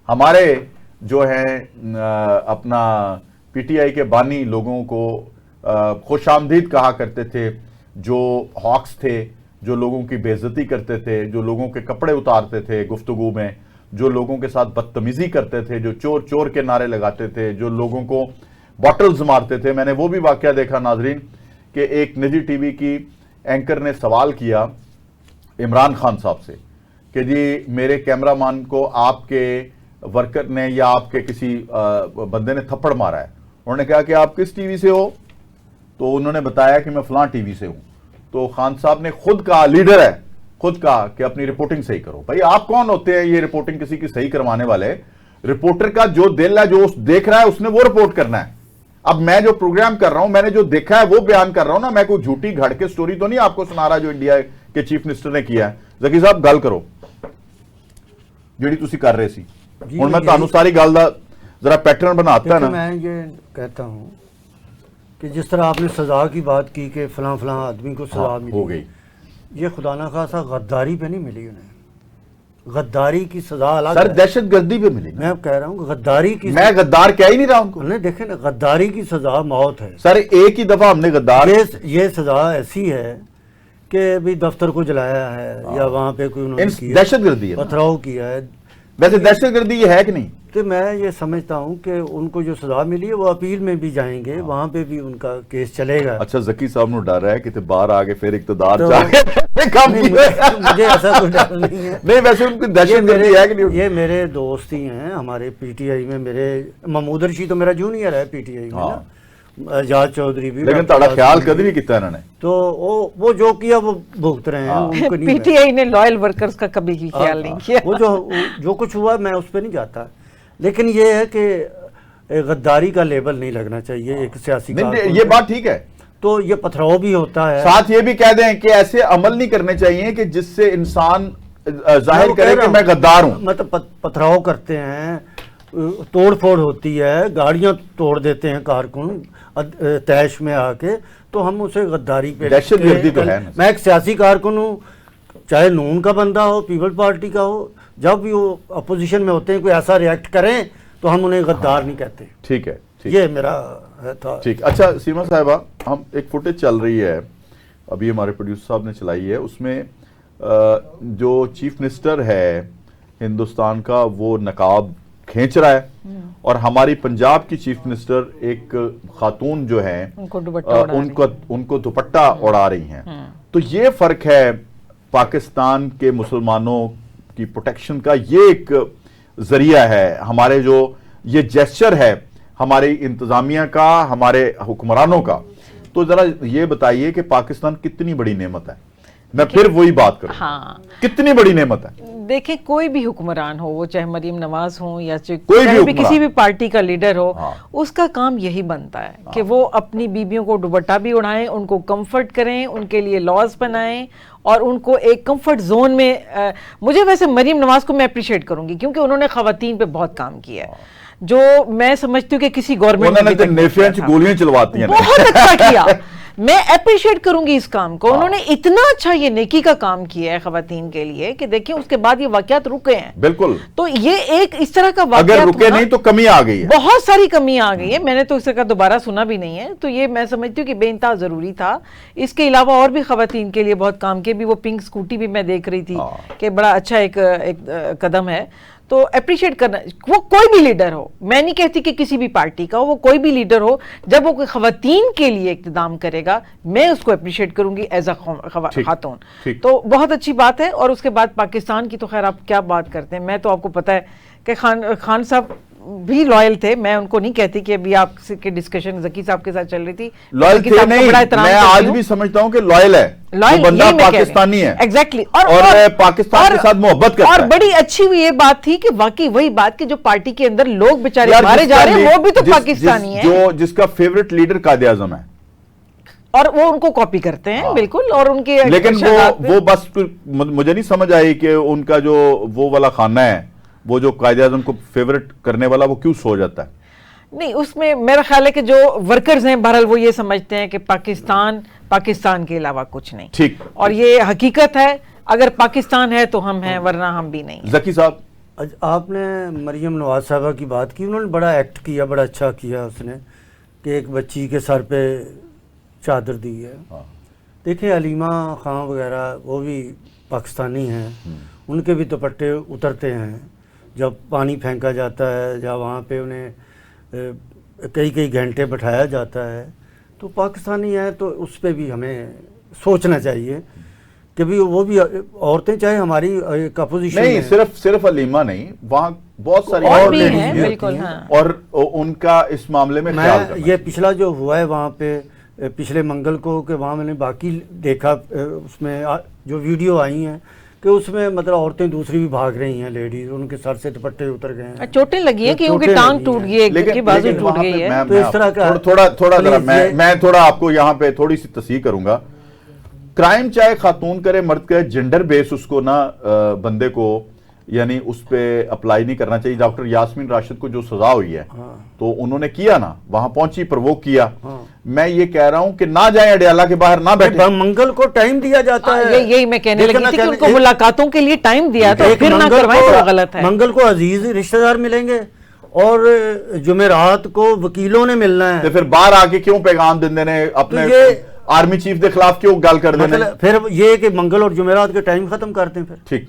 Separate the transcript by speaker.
Speaker 1: ہمارے جو ہیں اپنا پی ٹی آئی کے بانی لوگوں کو خوش آمدید کہا کرتے تھے، جو ہاکس تھے، جو لوگوں کی بے عزتی کرتے تھے، جو لوگوں کے کپڑے اتارتے تھے گفتگو میں، جو لوگوں کے ساتھ بدتمیزی کرتے تھے، جو چور چور کے نعرے لگاتے تھے، جو لوگوں کو باٹلز مارتے تھے. میں نے وہ بھی واقعہ دیکھا ناظرین کہ ایک نجی ٹی وی کی اینکر نے سوال کیا عمران خان صاحب سے کہ جی میرے کیمرہ مین کو آپ کے ورکر نے یا آپ کے کسی بندے نے تھپڑ مارا ہے. انہوں نے کہا کہ آپ کس ٹی وی سے ہو؟ تو انہوں نے بتایا کہ میں فلاں ٹی وی سے ہوں. تو خان صاحب نے خود کہا، لیڈر ہے، خود کہا کہ اپنی رپورٹنگ صحیح کرو. بھائی آپ کون ہوتے ہیں یہ رپورٹنگ کسی کی صحیح کروانے والے؟ رپورٹر کا جو دل ہے، جو دیکھ رہا ہے، اس نے وہ رپورٹ کرنا ہے. اب میں جو پروگرام کر رہا ہوں، میں نے جو دیکھا ہے وہ بیان کر رہا ہوں نا. میں کوئی جھوٹی گھڑ کے سٹوری تو نہیں آپ کو سنا رہا جو انڈیا کے چیف منسٹر نے کیا ہے. ذکی صاحب گل کرو جیڑی تسی کر رہے سی. ہن میں تانوں ساری گل دا ذرا پیٹرن بناتا ہے نا.
Speaker 2: میں یہ کہتا ہوں کہ جس طرح آپ نے سزا کی بات کی کہ فلاں فلاں آدمی کو سزا ملی
Speaker 1: ہو گئی،
Speaker 2: یہ خدا نہ خواستہ غداری پہ نہیں ملی انہیں. غداری کی سزا الگ
Speaker 1: سر دہشت گردی پہ ملی.
Speaker 2: میں کہہ رہا ہوں کہ غداری کی
Speaker 1: میں غدار کہہ ہی نہیں رہا ان کو.
Speaker 2: نہیں دیکھیں نا، غداری کی سزا موت ہے
Speaker 1: سر ایک ہی دفعہ ہم نے غدار
Speaker 2: یہ سزا ایسی ہے کہ بھی دفتر کو جلایا ہے یا وہاں پہ کوئی انہوں نے
Speaker 1: دہشت گردی ہے،
Speaker 2: پتھراؤ کیا ہے.
Speaker 1: ویسے دہشت گردی یہ ہے کہ نہیں؟
Speaker 2: تو میں یہ سمجھتا ہوں کہ ان کو جو سزا ملی ہے وہ اپیل میں بھی جائیں گے، وہاں پہ بھی ان کا کیس چلے گا.
Speaker 1: اچھا ذکی صاحب نے ڈر رہا ہے کہ باہر آگے پھر اقتدار
Speaker 2: مجھے ایسا کوئی ڈر نہیں ہے.
Speaker 1: نہیں ویسے ان کی دہشت گردی ہے کہ نہیں؟
Speaker 2: یہ میرے دوست ہی ہیں ہمارے پی ٹی آئی میں. میرے محمود رشید تو میرا جونیئر ہے پی ٹی آئی میں نا، اعجاز چودھری بھی.
Speaker 1: لیکن تھوڑا خیال کدی نہیں کیتا انہوں نے.
Speaker 2: تو وہ جو کیا وہ بھگت رہے ہیں.
Speaker 3: پی ٹی آئی نے لائل ورکرز کا کبھی بھی خیال نہیں کیا.
Speaker 2: وہ جو کچھ ہوا میں اس پہ نہیں جاتا، لیکن یہ ہے کہ غداری کا لیبل نہیں لگنا چاہیے ایک سیاسی.
Speaker 1: یہ بات ٹھیک ہے.
Speaker 2: تو یہ پتھراؤ بھی ہوتا ہے.
Speaker 1: ساتھ یہ بھی کہہ دیں کہ ایسے عمل نہیں کرنے چاہیے کہ جس سے انسان ظاہر کرے کہ میں غدار ہوں.
Speaker 2: مطلب پتھراؤ کرتے ہیں، توڑ پھوڑ ہوتی ہے، گاڑیاں توڑ دیتے ہیں کارکن تیش میں آ کے، تو ہم اسے غداری پہ.
Speaker 1: دہشت گردی تو ہے.
Speaker 2: میں ایک سیاسی کارکن ہوں، چاہے نون کا بندہ ہو، پیپل پارٹی کا ہو، جب بھی وہ اپوزیشن میں ہوتے ہیں کوئی ایسا ریئیکٹ کریں تو ہم انہیں غدار نہیں کہتے.
Speaker 1: ٹھیک ہے،
Speaker 2: یہ میرا تھا.
Speaker 1: ٹھیک. اچھا سیما صاحبہ، ہم ایک فوٹیج چل رہی ہے ابھی ہمارے پروڈیوسر صاحب نے چلائی ہے، اس میں جو چیف منسٹر ہے ہندوستان کا وہ نقاب کھینچ رہا ہے اور ہماری پنجاب کی چیف منسٹر ایک خاتون جو ہیں ان کو دوپٹہ اڑا رہی ہیں. تو یہ فرق ہے پاکستان کے مسلمانوں کی پروٹیکشن کا. یہ ایک ذریعہ ہے ہمارے، جو یہ جیسچر ہے ہماری انتظامیہ کا، ہمارے حکمرانوں کا. تو ذرا یہ بتائیے کہ پاکستان کتنی بڑی نعمت ہے. میں پھر وہی بات کروں، کتنی بڑی نعمت ہے.
Speaker 3: دیکھیں کوئی بھی حکمران ہو، وہ چاہے مریم نواز ہوں یا کوئی بھی کسی بھی پارٹی کا لیڈر ہو، اس کا کام یہی بنتا ہے کہ وہ اپنی بیویوں کو دوپٹہ بھی اڑائیں، ان کو کمفرٹ کریں، ان کے لیے لاز بنائیں اور ان کو ایک کمفرٹ زون میں. مجھے ویسے مریم نواز کو میں اپریشیٹ کروں گی کیونکہ انہوں نے خواتین پہ بہت کام کیا ہے، جو میں سمجھتی ہوں کہ کسی گورنمنٹ نے
Speaker 1: گولیاں چلواتی ہیں،
Speaker 3: بہت اچھا کیا. میں اپریشیٹ کروں گی اس کام کو. انہوں نے اتنا اچھا یہ نیکی کا کام کیا ہے خواتین کے لیے کہ دیکھیں اس کے بعد یہ واقعات رکے ہیں.
Speaker 1: بالکل.
Speaker 3: تو یہ ایک اس طرح کا واقعات
Speaker 1: اگر رکے نہیں تو کمی آ گئی ہے،
Speaker 3: بہت ساری کمی آ گئی ہے. میں نے تو اس طرح کا دوبارہ سنا بھی نہیں ہے. تو یہ میں سمجھتی ہوں کہ بے انتہا ضروری تھا. اس کے علاوہ اور بھی خواتین کے لیے بہت کام کیے. بھی وہ پنک سکوٹی بھی میں دیکھ رہی تھی کہ بڑا اچھا ایک قدم ہے. تو اپریشیٹ کرنا، وہ کوئی بھی لیڈر ہو، میں نہیں کہتی کہ کسی بھی پارٹی کا ہو، وہ کوئی بھی لیڈر ہو، جب وہ کوئی خواتین کے لیے اقتدام کرے گا میں اس کو اپریشیٹ کروں گی ایز اے خاتون. تو بہت اچھی بات ہے. اور اس کے بعد پاکستان کی تو خیر آپ کیا بات کرتے ہیں. میں تو آپ کو پتا ہے کہ خان صاحب بھی لائل تھے. میں ان کو نہیں کہتی کہ ابھی آپ کی ڈسکشن ذکی صاحب کے ساتھ چل رہی تھی،
Speaker 1: لائل تھے نہیں. میں آج بھی سمجھتا ہوں کہ لائل ہے، وہ بندہ پاکستانی ہے
Speaker 3: ایگزیکٹلی،
Speaker 1: اور پاکستان کے ساتھ محبت کرتا ہے.
Speaker 3: اور بڑی اچھی یہ بات تھی کہ واقعی وہی بات کہ جو پارٹی کے اندر لوگ بیچارے مارے جا رہے ہیں وہ بھی تو پاکستانی ہیں،
Speaker 1: جس کا فیورٹ لیڈر قائد اعظم ہے
Speaker 3: اور وہ ان کو کاپی کرتے ہیں. بالکل. اور ان کے
Speaker 1: لیکن وہ بس مجھے نہیں سمجھ آئی کہ ان کا جو وہ والا خانہ ہے، وہ جو قائد اعظم کو فیورٹ کرنے والا، وہ کیوں سو جاتا ہے؟
Speaker 3: نہیں، اس میں میرا خیال ہے کہ جو ورکرز ہیں بہرحال وہ یہ سمجھتے ہیں کہ پاکستان کے علاوہ کچھ نہیں.
Speaker 1: ٹھیک.
Speaker 3: اور یہ حقیقت ہے، اگر پاکستان ہے تو ہم ہیں، ورنہ ہم بھی نہیں.
Speaker 1: ذکی صاحب
Speaker 2: آپ نے مریم نواز صاحبہ کی بات کی، انہوں نے بڑا ایکٹ کیا، بڑا اچھا کیا اس نے کہ ایک بچی کے سر پہ چادر دی ہے. دیکھیں علیمہ خان وغیرہ وہ بھی پاکستانی ہیں، ان کے بھی دوپٹے اترتے ہیں جب پانی پھینکا جاتا ہے، جب وہاں پہ انہیں کئی گھنٹے بٹھایا جاتا ہے. تو پاکستانی ہیں تو اس پہ بھی ہمیں سوچنا چاہیے کہ بھی وہ بھی عورتیں چاہے ہماری ایک اپوزیشن
Speaker 1: نہیں، صرف علیمہ نہیں، وہاں بہت ساری
Speaker 3: اور
Speaker 1: اور
Speaker 3: بھی
Speaker 1: لیڈیز
Speaker 3: ہیں،
Speaker 1: بھی
Speaker 3: بالکل،
Speaker 1: ہیں،
Speaker 3: ہاں.
Speaker 1: اور ان کا اس معاملے میں خیال کرنا
Speaker 2: یہ پچھلا جو ہوا ہے وہاں پہ پچھلے منگل کو، کہ وہاں میں نے باقی دیکھا اس میں جو ویڈیو آئی ہیں کہ اس میں مطلب عورتیں دوسری بھی بھاگ رہی ہیں، لیڈیز، ان کے سر سے دوپٹے اتر گئے ہیں،
Speaker 3: چوٹیں لگی ہیں کہ ان کی
Speaker 2: چوٹیں
Speaker 3: ٹانگ
Speaker 2: لگی
Speaker 3: ٹوٹ
Speaker 2: ہیں.
Speaker 3: گئی، ایک کی بازو
Speaker 1: لیکن
Speaker 3: ٹوٹ
Speaker 1: وہاں
Speaker 3: گئی
Speaker 1: پہ
Speaker 3: ہے.
Speaker 2: تو اس طرح کا
Speaker 1: تھوڑا ذرا
Speaker 2: پلیز
Speaker 1: میں تھوڑا آپ کو یہاں پہ تھوڑی سی تصحیح کروں گا. کرائم چاہے خاتون کرے مرد کرے، جنڈر بیس اس کو نہ بندے کو یعنی اس پہ اپلائی نہیں کرنا چاہیے. ڈاکٹر یاسمین راشد کو جو سزا ہوئی ہے تو انہوں نے کیا نا، وہاں پہنچی، پرووک کیا. میں یہ کہہ رہا ہوں کہ نہ جائیں اڈیالہ کے باہر، نہ بیٹھیں.
Speaker 2: منگل کو ٹائم دیا جاتا ہے،
Speaker 3: یہی میں کہنے لگی تھی کہ ان کو ملاقاتوں کے لیے ٹائم دیا تو
Speaker 2: ایک
Speaker 3: پھر نہ
Speaker 2: منگل
Speaker 3: کروائیں
Speaker 2: کو-
Speaker 3: تو غلط ہے.
Speaker 2: منگل کو عزیز رشتہ دار ملیں گے اور جمعرات کو وکیلوں نے ملنا ہے.
Speaker 1: تو پھر باہر آ کے کیوں پیغام دن دینے اپنے
Speaker 2: یہ-
Speaker 1: آرمی چیف کے خلاف کیوں گل کر دینے؟
Speaker 2: مطلب پھر یہ کہ منگل اور جمعرات کے ٹائم ختم کرتے ہیں پھر.
Speaker 1: ٹھیک.